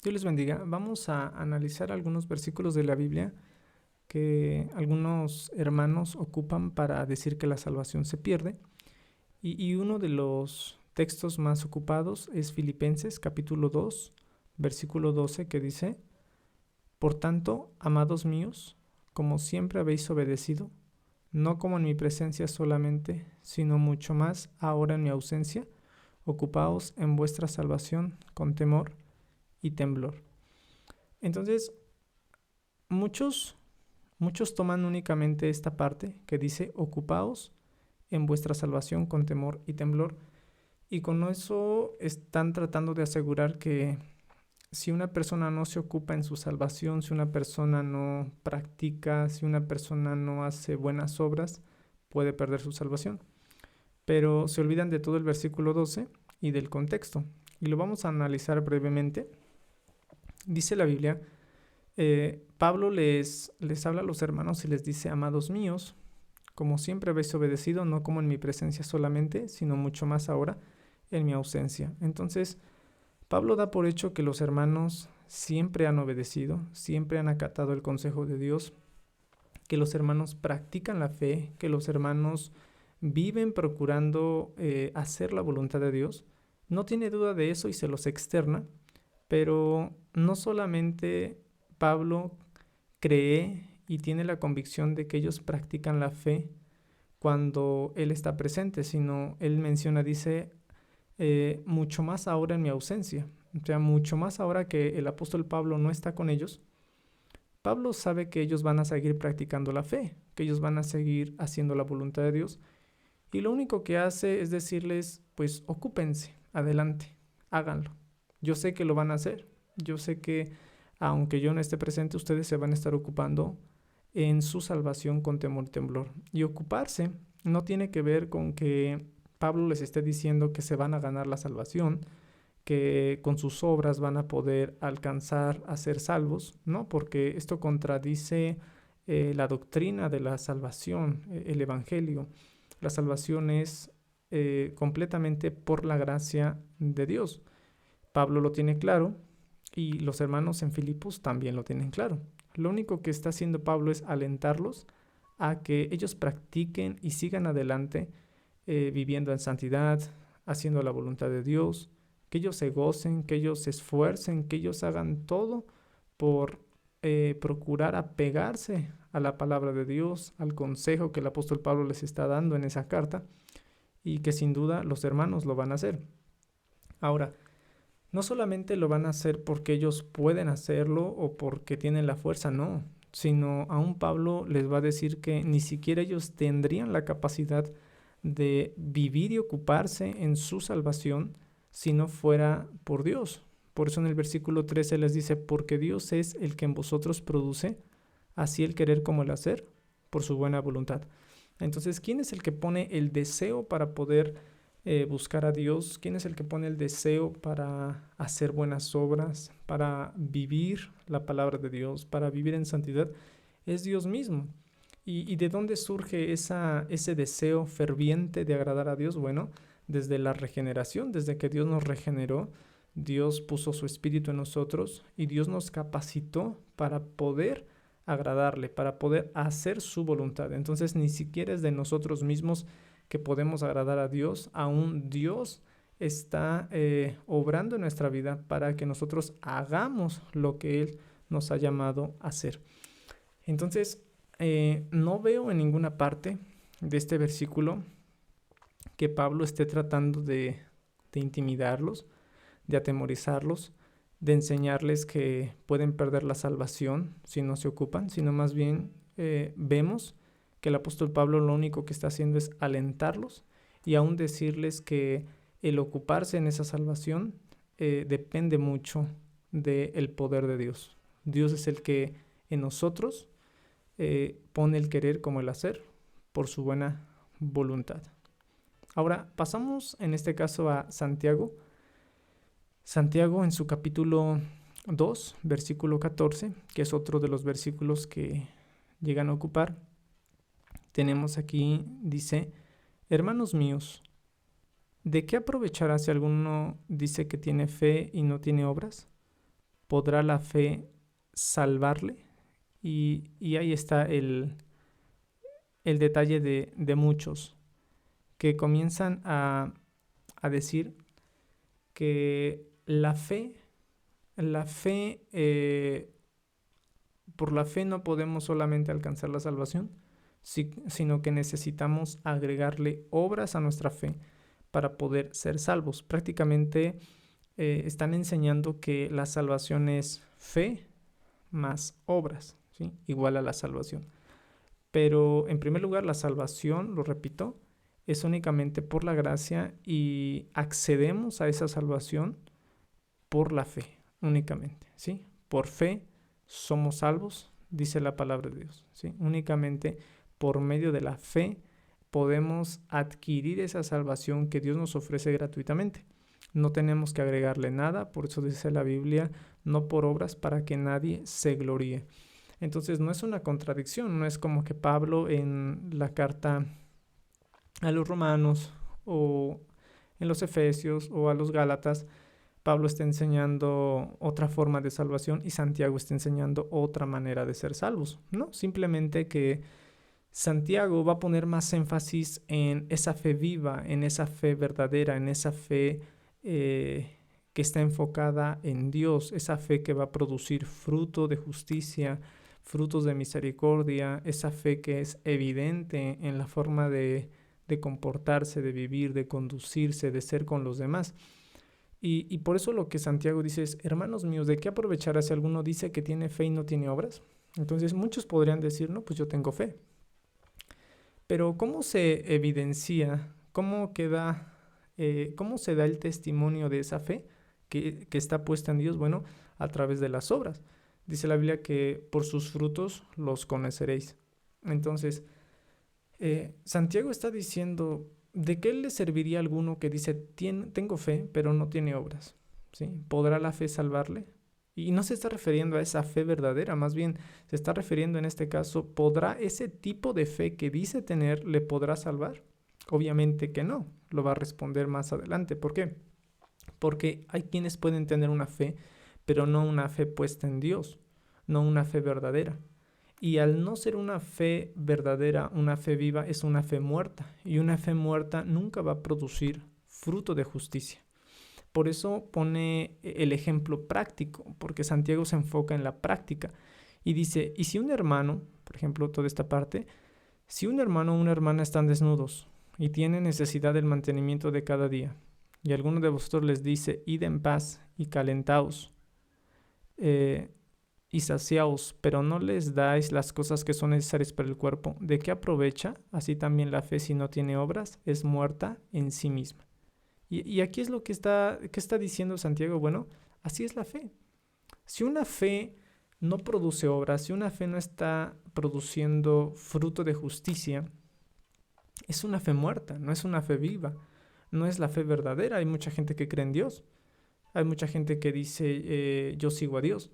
Dios les bendiga. Vamos a analizar algunos versículos de la Biblia que algunos hermanos ocupan para decir que la salvación se pierde. Y uno de los textos más ocupados es Filipenses capítulo 2, versículo 12, que dice: Por tanto, amados míos, como siempre habéis obedecido, no como en mi presencia solamente, sino mucho más ahora en mi ausencia, ocupaos en vuestra salvación con temor y temblor. Entonces, muchos Muchos toman únicamente esta parte que dice: ocupaos en vuestra salvación con temor y temblor, y con eso están tratando de asegurar que si una persona no se ocupa en su salvación, si una persona no practica, si una persona no hace buenas obras, puede perder su salvación. Pero se olvidan de todo el versículo 12 y del contexto, y lo vamos a analizar brevemente. Dice la Biblia, Pablo les habla a los hermanos y les dice: amados míos, como siempre habéis obedecido, no como en mi presencia solamente, sino mucho más ahora en mi ausencia. Entonces, Pablo da por hecho que los hermanos siempre han obedecido, siempre han acatado el consejo de Dios, que los hermanos practican la fe, que los hermanos viven procurando hacer la voluntad de Dios. No tiene duda de eso y se los externa, pero no solamente Pablo cree y tiene la convicción de que ellos practican la fe cuando Él está presente, sino Él menciona, dice, mucho más ahora en mi ausencia. O sea, mucho más ahora que el apóstol Pablo no está con ellos. Pablo sabe que ellos van a seguir practicando la fe, que ellos van a seguir haciendo la voluntad de Dios. Y lo único que hace es decirles: pues ocúpense, adelante, háganlo. Yo sé que lo van a hacer. Yo sé que aunque yo no esté presente, ustedes se van a estar ocupando en su salvación con temor y temblor. Y ocuparse no tiene que ver con que Pablo les esté diciendo que se van a ganar la salvación, que con sus obras van a poder alcanzar a ser salvos, ¿no? Porque esto contradice la doctrina de la salvación, el Evangelio. La salvación es completamente por la gracia de Dios. Pablo lo tiene claro y los hermanos en Filipos también lo tienen claro. Lo único que está haciendo Pablo es alentarlos a que ellos practiquen y sigan adelante viviendo en santidad, haciendo la voluntad de Dios, que ellos se gocen, que ellos se esfuercen, que ellos hagan todo por procurar apegarse a la palabra de Dios, al consejo que el apóstol Pablo les está dando en esa carta, y que sin duda los hermanos lo van a hacer. Ahora, no solamente lo van a hacer porque ellos pueden hacerlo o porque tienen la fuerza, no, sino aún Pablo les va a decir que ni siquiera ellos tendrían la capacidad de vivir y ocuparse en su salvación si no fuera por Dios. Por eso en el versículo 13 les dice: porque Dios es el que en vosotros produce así el querer como el hacer por su buena voluntad. Entonces, ¿quién es el que pone el deseo para poder buscar a Dios? ¿Quién es el que pone el deseo para hacer buenas obras, para vivir la palabra de Dios, para vivir en santidad? Es Dios mismo. ¿Y de dónde surge ese deseo ferviente de agradar a Dios? Bueno, desde la regeneración, desde que Dios nos regeneró, Dios puso su espíritu en nosotros y Dios nos capacitó para poder agradarle, para poder hacer su voluntad. Entonces ni siquiera es de nosotros mismos que podemos agradar a Dios, aún Dios está obrando en nuestra vida para que nosotros hagamos lo que Él nos ha llamado a hacer. Entonces, no veo en ninguna parte de este versículo que Pablo esté tratando de intimidarlos, de atemorizarlos, de enseñarles que pueden perder la salvación si no se ocupan, sino más bien vemos que el apóstol Pablo lo único que está haciendo es alentarlos y aún decirles que el ocuparse en esa salvación depende mucho del poder de Dios. Dios es el que en nosotros pone el querer como el hacer por su buena voluntad. Ahora pasamos en este caso a Santiago. Santiago en su capítulo 2, versículo 14, que es otro de los versículos que llegan a ocupar. Tenemos aquí, dice: hermanos míos, ¿de qué aprovechará si alguno dice que tiene fe y no tiene obras? ¿podrá la fe salvarle? Y ahí está el detalle de muchos que comienzan a decir que la fe, por la fe no podemos solamente alcanzar la salvación, sino que necesitamos agregarle obras a nuestra fe para poder ser salvos. Prácticamente están enseñando que la salvación es fe más obras, ¿sí? Igual a la salvación. Pero en primer lugar, la salvación, lo repito, es únicamente por la gracia y accedemos a esa salvación por la fe, únicamente, ¿sí? Por fe somos salvos, dice la palabra de Dios, ¿sí? Únicamente por medio de la fe podemos adquirir esa salvación que Dios nos ofrece gratuitamente. No tenemos que agregarle nada, por eso dice la Biblia, no por obras para que nadie se gloríe. Entonces no es una contradicción, no es como que Pablo en la carta a los romanos o en los efesios o a los gálatas, Pablo está enseñando otra forma de salvación y Santiago está enseñando otra manera de ser salvos, ¿no? Simplemente que Santiago va a poner más énfasis en esa fe viva, en esa fe verdadera, en esa fe que está enfocada en Dios, esa fe que va a producir fruto de justicia, frutos de misericordia, esa fe que es evidente en la forma de comportarse, de vivir, de conducirse, de ser con los demás. Y por eso lo que Santiago dice es, hermanos míos, ¿de qué aprovechará si alguno dice que tiene fe y no tiene obras? Entonces muchos podrían decir, no, pues yo tengo fe. Pero ¿cómo se evidencia, cómo se da el testimonio de esa fe que está puesta en Dios? Bueno, a través de las obras. Dice la Biblia que por sus frutos los conoceréis. Entonces, Santiago está diciendo, ¿de qué le serviría a alguno que dice, tengo fe, pero no tiene obras? ¿Sí? ¿Podrá la fe salvarle? Y no se está refiriendo a esa fe verdadera, más bien se está refiriendo en este caso, ¿podrá ese tipo de fe que dice tener, le podrá salvar? Obviamente que no, lo va a responder más adelante. ¿Por qué? Porque hay quienes pueden tener una fe, pero no una fe puesta en Dios, no una fe verdadera. Y al no ser una fe verdadera, una fe viva, es una fe muerta. Y una fe muerta nunca va a producir fruto de justicia. Por eso pone el ejemplo práctico, porque Santiago se enfoca en la práctica. Y dice, y si un hermano, por ejemplo, toda esta parte, si un hermano o una hermana están desnudos y tienen necesidad del mantenimiento de cada día, y alguno de vosotros les dice, id en paz y calentaos, y saciaos, pero no les dais las cosas que son necesarias para el cuerpo, ¿de qué aprovecha? Así también la fe, si no tiene obras, es muerta en sí misma. Y aquí es lo que está diciendo Santiago. Bueno, así es la fe. Si una fe no produce obras, si una fe no está produciendo fruto de justicia, es una fe muerta, no es una fe viva, no es la fe verdadera. Hay mucha gente que cree en Dios, hay mucha gente que dice yo sigo a Dios,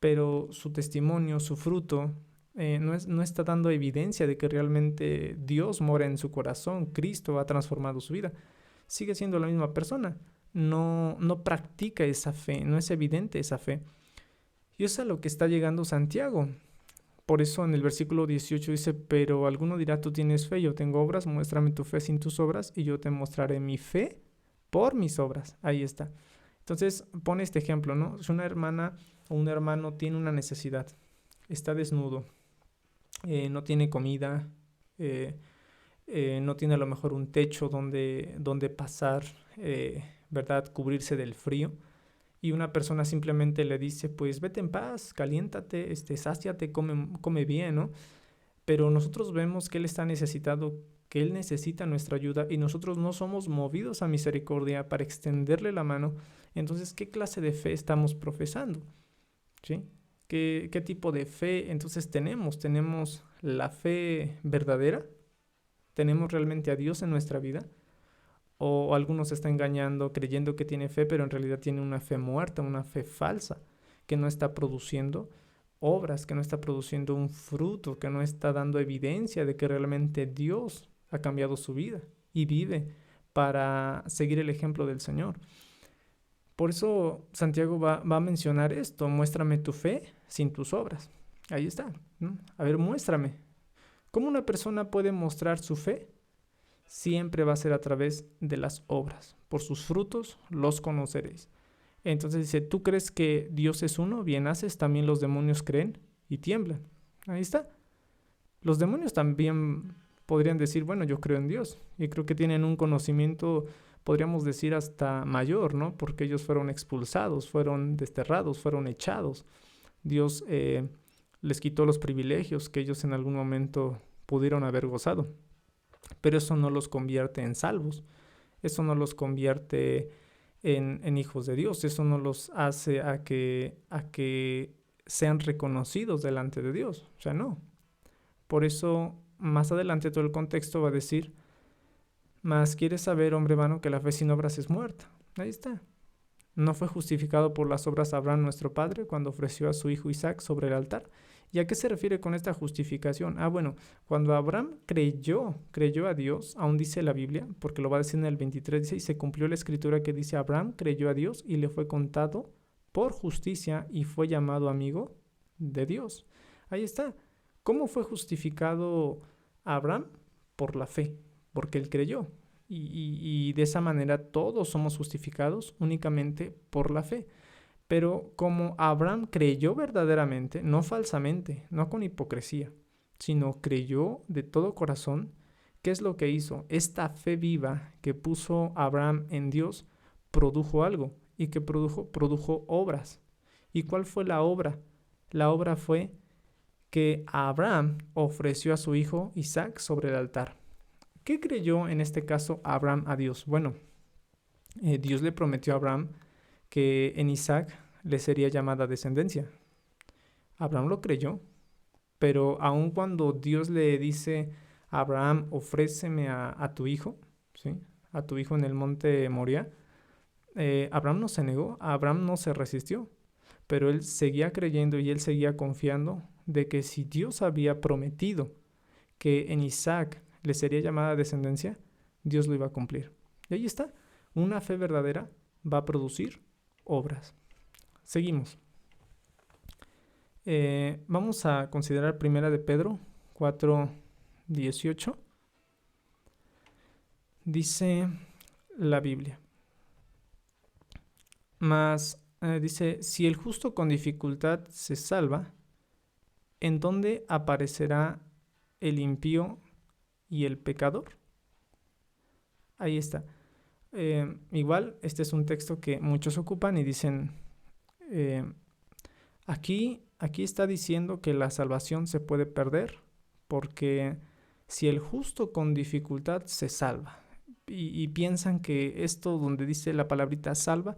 pero su testimonio, su fruto, no está dando evidencia de que realmente Dios mora en su corazón, Cristo ha transformado su vida. Sigue siendo la misma persona, no practica esa fe, no es evidente esa fe. Y eso es a lo que está llegando Santiago. Por eso en el versículo 18 dice, pero alguno dirá, tú tienes fe, yo tengo obras, muéstrame tu fe sin tus obras y yo te mostraré mi fe por mis obras. Ahí está. Entonces pone este ejemplo, ¿no? Si una hermana o un hermano tiene una necesidad, está desnudo, no tiene comida, no tiene a lo mejor un techo donde pasar, ¿verdad? Cubrirse del frío. Y una persona simplemente le dice, pues vete en paz, caliéntate, sáciate, come bien, ¿no? Pero nosotros vemos que Él está necesitado, que Él necesita nuestra ayuda y nosotros no somos movidos a misericordia para extenderle la mano. Entonces, ¿qué clase de fe estamos profesando? ¿Sí? ¿Qué tipo de fe entonces tenemos? ¿Tenemos la fe verdadera? ¿Tenemos realmente a Dios en nuestra vida? O algunos se está engañando creyendo que tiene fe, pero en realidad tiene una fe muerta, una fe falsa, que no está produciendo obras, que no está produciendo un fruto, que no está dando evidencia de que realmente Dios ha cambiado su vida y vive para seguir el ejemplo del Señor. Por eso Santiago va a mencionar esto: muéstrame tu fe sin tus obras. Ahí está, ¿no? A ver, muéstrame. ¿Cómo una persona puede mostrar su fe? Siempre va a ser a través de las obras. Por sus frutos los conoceréis. Entonces dice, ¿tú crees que Dios es uno? Bien haces, también los demonios creen y tiemblan. Ahí está. Los demonios también podrían decir, bueno, yo creo en Dios. Y creo que tienen un conocimiento, podríamos decir, hasta mayor, ¿no? Porque ellos fueron expulsados, fueron desterrados, fueron echados. Dios les quitó los privilegios que ellos en algún momento pudieron haber gozado. Pero eso no los convierte en salvos. Eso no los convierte en hijos de Dios. Eso no los hace a que sean reconocidos delante de Dios. O sea, no. Por eso, más adelante todo el contexto va a decir, mas quieres saber, hombre vano, que la fe sin obras es muerta. Ahí está. ¿No fue justificado por las obras Abraham nuestro padre cuando ofreció a su hijo Isaac sobre el altar? ¿Y a qué se refiere con esta justificación? Bueno, cuando Abraham creyó a Dios, aún dice la Biblia, porque lo va a decir en el 23, dice, y se cumplió la escritura que dice, Abraham creyó a Dios y le fue contado por justicia y fue llamado amigo de Dios. Ahí está. ¿Cómo fue justificado Abraham? Por la fe, porque él creyó. Y de esa manera todos somos justificados únicamente por la fe. Pero como Abraham creyó verdaderamente, no falsamente, no con hipocresía, sino creyó de todo corazón, ¿qué es lo que hizo? Esta fe viva que puso Abraham en Dios produjo algo. ¿Y qué produjo? Produjo obras. ¿Y cuál fue la obra? La obra fue que Abraham ofreció a su hijo Isaac sobre el altar. ¿Qué creyó en este caso Abraham a Dios? Bueno, Dios le prometió a Abraham que en Isaac le sería llamada descendencia. Abraham lo creyó, pero aun cuando Dios le dice a Abraham, ofréceme a tu hijo, ¿sí? A tu hijo en el monte Moria, Abraham no se negó, Abraham no se resistió, pero él seguía creyendo y él seguía confiando de que si Dios había prometido que en Isaac le sería llamada descendencia, Dios lo iba a cumplir. Y ahí está, una fe verdadera va a producir obras. Seguimos. Vamos a considerar primera de Pedro 4:18. Dice la Biblia. Mas dice, si el justo con dificultad se salva, ¿en dónde aparecerá el impío y el pecador? Ahí está. Igual, este es un texto que muchos ocupan y dicen, aquí está diciendo que la salvación se puede perder porque si el justo con dificultad se salva, y piensan que esto donde dice la palabrita salva,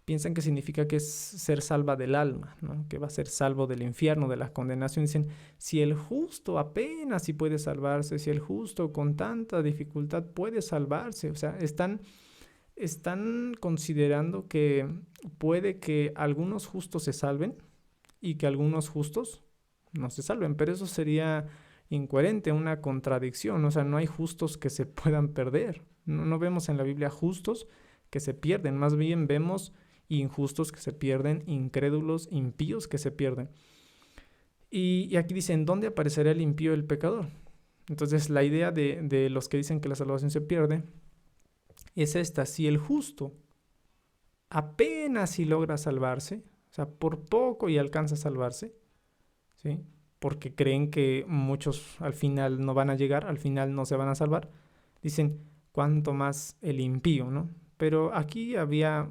piensan que significa que es ser salva del alma, ¿no? Que va a ser salvo del infierno, de la condenación. Dicen, si el justo apenas si puede salvarse, si el justo con tanta dificultad puede salvarse, o sea, están considerando que puede que algunos justos se salven y que algunos justos no se salven, pero eso sería incoherente, una contradicción. O sea, no hay justos que se puedan perder. No vemos en la Biblia justos que se pierden, más bien vemos injustos que se pierden, incrédulos, impíos que se pierden. Y aquí dicen, ¿dónde aparecerá el impío y el pecador? Entonces la idea de los que dicen que la salvación se pierde es esta: si el justo apenas si logra salvarse, o sea, por poco y alcanza a salvarse, ¿sí? Porque creen que muchos al final no van a llegar, al final no se van a salvar, dicen, cuánto más el impío, ¿no? Pero aquí habría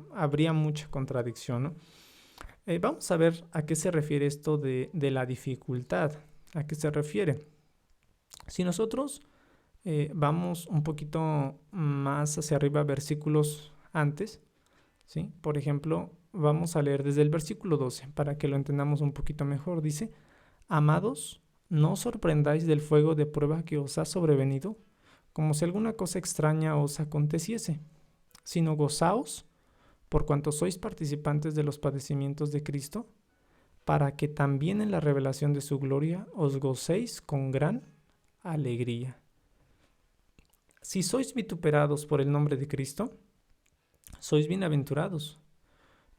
mucha contradicción, ¿no? Vamos a ver a qué se refiere esto de la dificultad. ¿A qué se refiere? Si nosotros vamos un poquito más hacia arriba, versículos antes, ¿sí? Por ejemplo, vamos a leer desde el versículo 12 para que lo entendamos un poquito mejor. Dice, amados, no os sorprendáis del fuego de prueba que os ha sobrevenido, como si alguna cosa extraña os aconteciese, sino gozaos por cuanto sois participantes de los padecimientos de Cristo, para que también en la revelación de su gloria os gocéis con gran alegría. Si sois vituperados por el nombre de Cristo, sois bienaventurados,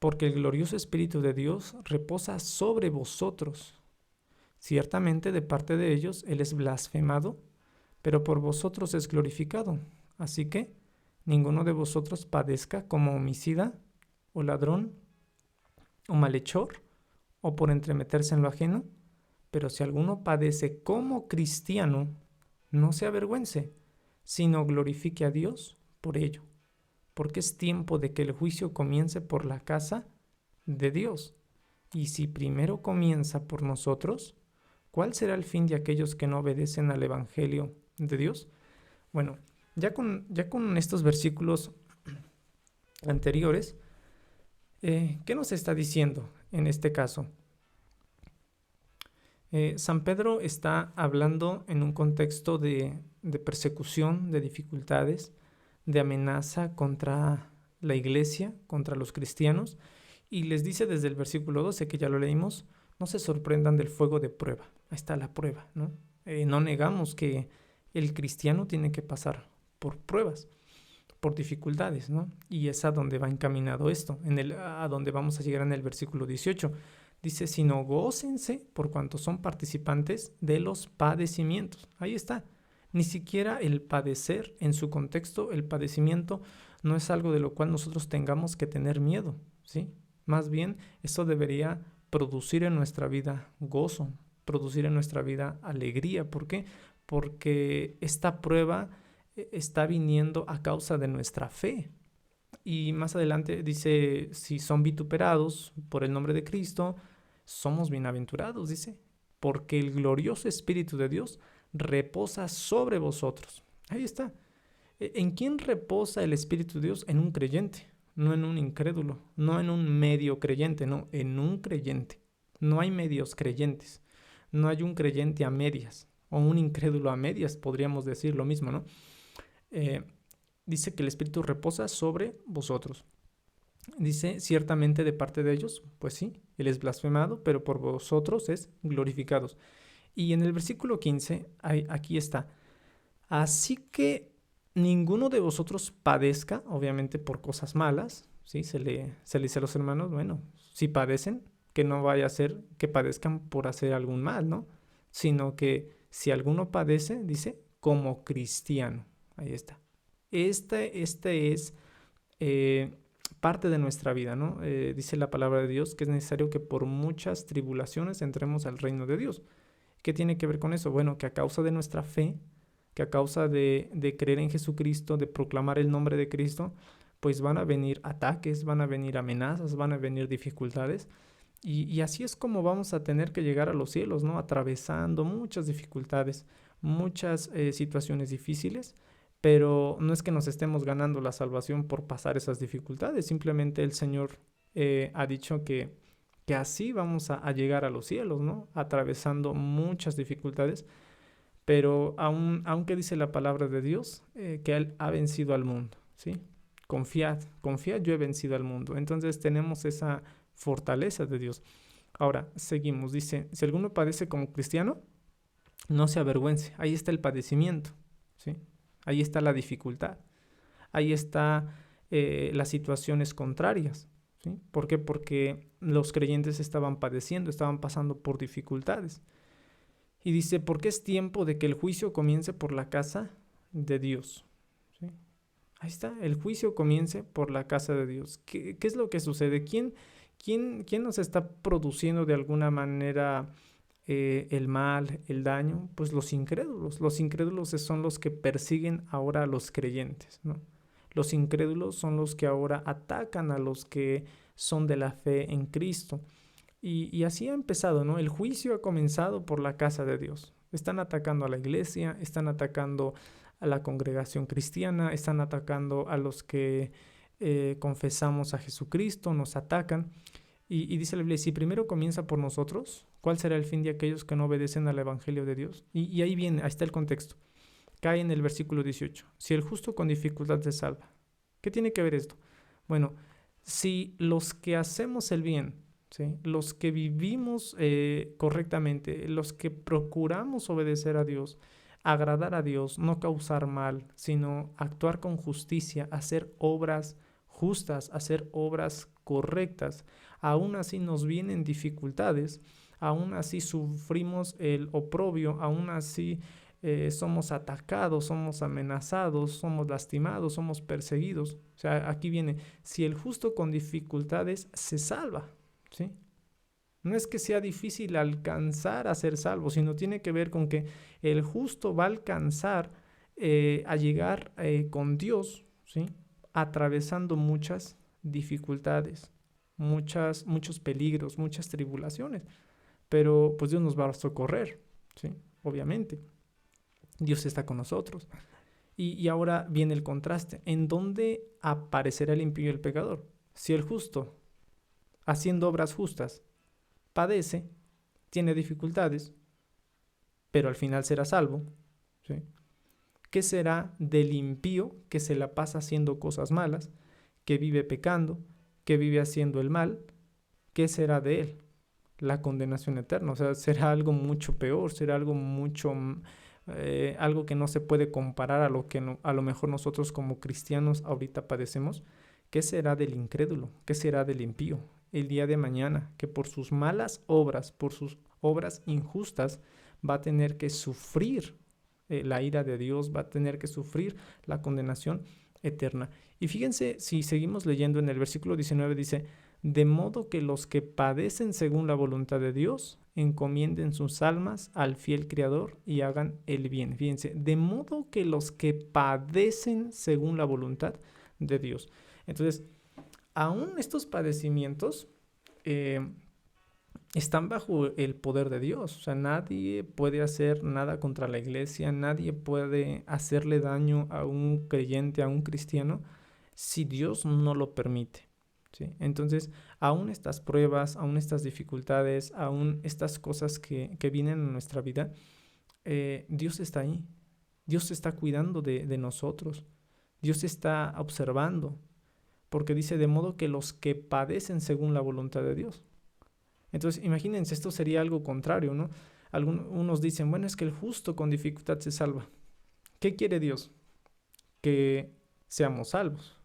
porque el glorioso Espíritu de Dios reposa sobre vosotros. Ciertamente de parte de ellos Él es blasfemado, pero por vosotros es glorificado. Así que ninguno de vosotros padezca como homicida, o ladrón, o malhechor, o por entremeterse en lo ajeno. Pero si alguno padece como cristiano, no se avergüence, sino glorifique a Dios por ello, porque es tiempo de que el juicio comience por la casa de Dios. Y si primero comienza por nosotros, ¿cuál será el fin de aquellos que no obedecen al Evangelio de Dios? Bueno, ya con estos versículos anteriores, ¿qué nos está diciendo en este caso? San Pedro está hablando en un contexto de persecución, de dificultades, de amenaza contra la iglesia, contra los cristianos, y les dice desde el versículo 12, que ya lo leímos, no se sorprendan del fuego de prueba. Ahí está la prueba, ¿no? No negamos que el cristiano tiene que pasar por pruebas, por dificultades, ¿no? Y es a donde va encaminado esto, a donde vamos a llegar en el versículo 18. Dice, sino gócense por cuanto son participantes de los padecimientos. Ahí está. Ni siquiera el padecer, en su contexto, el padecimiento no es algo de lo cual nosotros tengamos que tener miedo, ¿sí? Más bien, eso debería producir en nuestra vida gozo, producir en nuestra vida alegría. ¿Por qué? Porque esta prueba está viniendo a causa de nuestra fe. Y más adelante dice, si son vituperados por el nombre de Cristo, somos bienaventurados, dice, porque el glorioso Espíritu de Dios reposa sobre vosotros. Ahí está. ¿En quién reposa el Espíritu de Dios? En un creyente, no en un incrédulo, no en un medio creyente, no, en un creyente. No hay medios creyentes, no hay un creyente a medias, o un incrédulo a medias, podríamos decir lo mismo, ¿no? Dice que el Espíritu reposa sobre vosotros. Dice, ciertamente de parte de ellos, pues sí, Él es blasfemado, pero por vosotros es glorificado. Y en el versículo 15, aquí está. Así que ninguno de vosotros padezca, obviamente por cosas malas, ¿sí? Se le dice a los hermanos, bueno, si padecen, que no vaya a ser que padezcan por hacer algún mal, ¿no? Sino que si alguno padece, dice, como cristiano. Ahí está. Este es parte de nuestra vida, ¿no? Dice la palabra de Dios que es necesario que por muchas tribulaciones entremos al reino de Dios. ¿Qué tiene que ver con eso? Bueno, que a causa de nuestra fe, que a causa de creer en Jesucristo, de proclamar el nombre de Cristo, pues van a venir ataques, van a venir amenazas, van a venir dificultades. Y así es como vamos a tener que llegar a los cielos, ¿no? Atravesando muchas dificultades, muchas situaciones difíciles, pero no es que nos estemos ganando la salvación por pasar esas dificultades, simplemente el Señor ha dicho que así vamos a llegar a los cielos, ¿no? Atravesando muchas dificultades, pero aunque dice la palabra de Dios que Él ha vencido al mundo, ¿sí? Confiad, yo he vencido al mundo. Entonces tenemos esa fortaleza de Dios. Ahora, seguimos. Dice, si alguno padece como cristiano, no se avergüence. Ahí está el padecimiento, ¿sí? Ahí está la dificultad. Ahí está las situaciones contrarias, ¿sí? ¿Por qué? Porque los creyentes estaban padeciendo, estaban pasando por dificultades. Y dice, porque es tiempo de que el juicio comience por la casa de Dios, ¿sí? Ahí está, el juicio comience por la casa de Dios. ¿Qué es lo que sucede? ¿Quién nos está produciendo de alguna manera el mal, el daño? Pues los incrédulos. Los incrédulos son los que persiguen ahora a los creyentes, ¿no? Los incrédulos son los que ahora atacan a los que son de la fe en Cristo. Y así ha empezado, ¿no? El juicio ha comenzado por la casa de Dios. Están atacando a la iglesia, están atacando a la congregación cristiana, están atacando a los que confesamos a Jesucristo, nos atacan. Y dice la Biblia, si primero comienza por nosotros, ¿cuál será el fin de aquellos que no obedecen al Evangelio de Dios? Y ahí viene, ahí está el contexto. Cae en el versículo 18. Si el justo con dificultad se salva. ¿Qué tiene que ver esto? Bueno, si los que hacemos el bien, ¿sí? Los que vivimos correctamente, los que procuramos obedecer a Dios, agradar a Dios, no causar mal, sino actuar con justicia, hacer obras justas, hacer obras correctas, aún así nos vienen dificultades, aún así sufrimos el oprobio, aún así somos atacados, somos amenazados, somos lastimados, somos perseguidos. O sea, aquí viene, si el justo con dificultades se salva, ¿sí? No es que sea difícil alcanzar a ser salvo, sino tiene que ver con que el justo va a alcanzar a llegar con Dios, ¿sí? Atravesando muchas dificultades, muchos peligros, muchas tribulaciones. Pero pues Dios nos va a socorrer, ¿sí? Obviamente. Dios está con nosotros. Y ahora viene el contraste. ¿En dónde aparecerá el impío y el pecador? Si el justo, haciendo obras justas, padece, tiene dificultades, pero al final será salvo, ¿sí? ¿Qué será del impío que se la pasa haciendo cosas malas, que vive pecando, que vive haciendo el mal? ¿Qué será de él? La condenación eterna. O sea, será algo mucho peor, será algo algo que no se puede comparar a lo que a lo mejor nosotros como cristianos ahorita padecemos. ¿Qué será del incrédulo? ¿Qué será del impío el día de mañana? Que por sus malas obras, por sus obras injustas, va a tener que sufrir la ira de Dios, va a tener que sufrir la condenación eterna. Y fíjense, si seguimos leyendo en el versículo 19, dice: de modo que los que padecen según la voluntad de Dios encomienden sus almas al fiel Creador y hagan el bien. Fíjense, de modo que los que padecen según la voluntad de Dios. Entonces, aún estos padecimientos están bajo el poder de Dios. O sea, nadie puede hacer nada contra la iglesia, nadie puede hacerle daño a un creyente, a un cristiano, si Dios no lo permite. ¿Sí? Entonces, aún estas pruebas, aún estas dificultades, aún estas cosas que vienen en nuestra vida, Dios está ahí. Dios está cuidando de nosotros. Dios está observando. Porque dice: de modo que los que padecen según la voluntad de Dios. Entonces, imagínense, esto sería algo contrario, ¿no? Unos dicen: bueno, es que el justo con dificultad se salva. ¿Qué quiere Dios? Que seamos salvos.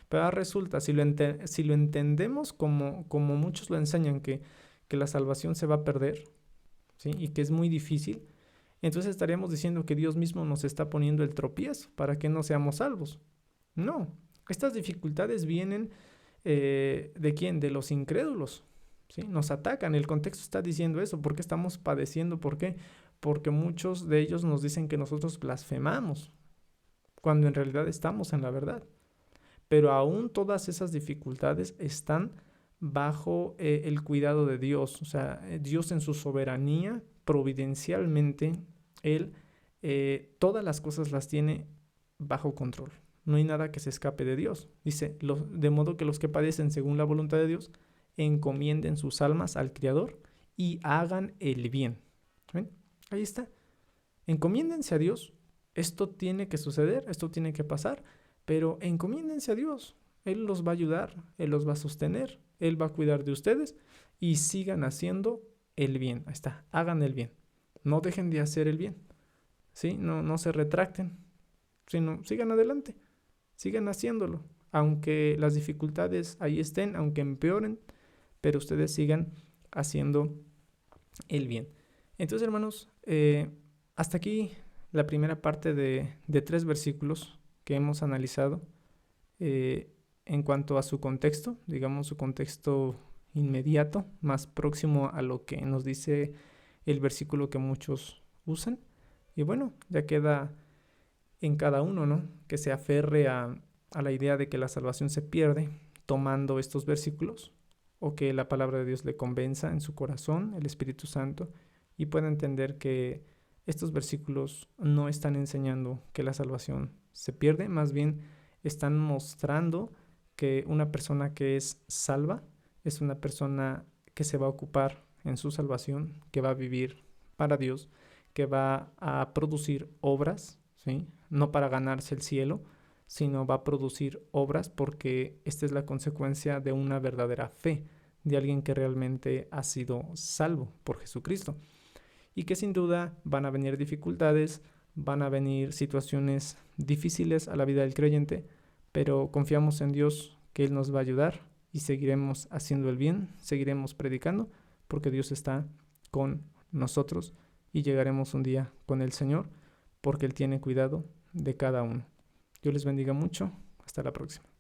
Pero resulta, si lo entendemos como muchos lo enseñan, que la salvación se va a perder, ¿sí? Y que es muy difícil, entonces estaríamos diciendo que Dios mismo nos está poniendo el tropiezo para que no seamos salvos. No, estas dificultades vienen ¿de quién? De los incrédulos, ¿sí? Nos atacan, el contexto está diciendo eso. ¿Por qué estamos padeciendo? ¿Por qué? Porque muchos de ellos nos dicen que nosotros blasfemamos, cuando en realidad estamos en la verdad. Pero aún todas esas dificultades están bajo el cuidado de Dios. O sea, Dios en su soberanía, providencialmente, Él todas las cosas las tiene bajo control. No hay nada que se escape de Dios. Dice: de modo que los que padecen según la voluntad de Dios encomienden sus almas al Creador y hagan el bien. ¿Ven? Ahí está. Encomiéndense a Dios. Esto tiene que suceder, esto tiene que pasar. Pero encomiéndense a Dios. Él los va a ayudar, Él los va a sostener, Él va a cuidar de ustedes y sigan haciendo el bien. Ahí está, hagan el bien. No dejen de hacer el bien. ¿Sí? No se retracten, sino sigan adelante, sigan haciéndolo. Aunque las dificultades ahí estén, aunque empeoren, pero ustedes sigan haciendo el bien. Entonces, hermanos, hasta aquí la primera parte de 3 versículos que hemos analizado en cuanto a su contexto, digamos su contexto inmediato, más próximo a lo que nos dice el versículo que muchos usan. Y bueno, ya queda en cada uno, ¿no?, que se aferre a la idea de que la salvación se pierde tomando estos versículos, o que la palabra de Dios le convenza en su corazón, el Espíritu Santo, y pueda entender que estos versículos no están enseñando que la salvación se pierde, más bien están mostrando que una persona que es salva es una persona que se va a ocupar en su salvación, que va a vivir para Dios, que va a producir obras, ¿sí? No para ganarse el cielo, sino va a producir obras porque esta es la consecuencia de una verdadera fe, de alguien que realmente ha sido salvo por Jesucristo. Y que sin duda van a venir dificultades, van a venir situaciones difíciles a la vida del creyente, pero confiamos en Dios que Él nos va a ayudar y seguiremos haciendo el bien, seguiremos predicando, porque Dios está con nosotros y llegaremos un día con el Señor, porque Él tiene cuidado de cada uno. Dios les bendiga mucho. Hasta la próxima.